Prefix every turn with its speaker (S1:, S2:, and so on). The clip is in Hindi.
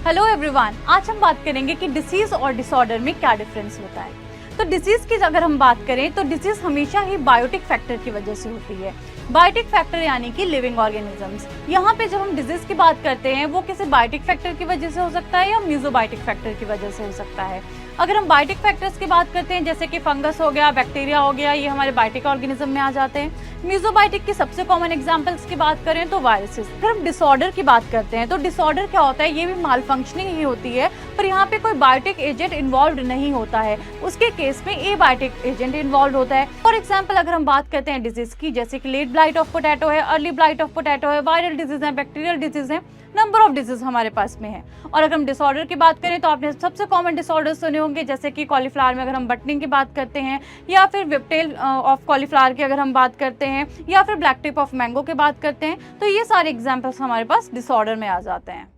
S1: हेलो एवरीवन, आज हम बात करेंगे कि डिसीज और डिसऑर्डर में क्या डिफरेंस होता है। तो डिसीज की अगर हम बात करें तो डिसीज हमेशा ही बायोटिक फैक्टर की वजह से होती है। बायोटिक फैक्टर यानी कि लिविंग ऑर्गेनिजम्स। यहाँ पे जब हम डिजीज की बात करते हैं वो किसी बायोटिक फैक्टर की वजह से हो सकता है या मीजोबायोटिक फैक्टर की वजह से हो सकता है। अगर हम बायोटिक फैक्टर्स की बात करते हैं जैसे कि फंगस हो गया, बैक्टीरिया हो गया, ये हमारे बायोटिक ऑर्गेनिज्म में आ जाते हैं। मीजोबायोटिक की सबसे कॉमन एग्जांपल्स की बात करें तो वायरसेस। अगर हम डिसऑर्डर की बात करते हैं तो डिसऑर्डर क्या होता है, ये भी माल फंक्शनिंग ही होती है, पर यहाँ पे कोई बायोटिक एजेंट इन्वॉल्व नहीं होता है। उसके केस में ए बायोटिक एजेंट इन्वॉल्व होता है। फॉर एग्जाम्पल अगर हम बात करते हैं डिजीज की, जैसे कि लेट ब्लाइट ऑफ पोटैटो है, अर्ली ब्लाइट ऑफ पोटैटो है, वायरल डिजीज है, बैक्टीरियल डिजीज है, नंबर ऑफ डिजीज हमारे पास में है। और अगर हम डिसऑर्डर की बात करें तो आपने सबसे कॉमन डिसऑर्डर सुने होंगे, जैसे कि कॉलीफ्लावर में अगर हम बटनिंग की बात करते हैं, या फिर विपटेल ऑफ कॉलीफ्लावर की अगर हम बात करते हैं, या फिर ब्लैक टिप ऑफ मैंगो की बात करते हैं, तो ये सारे एग्जांपल्स हमारे पास डिसऑर्डर में आ जाते हैं।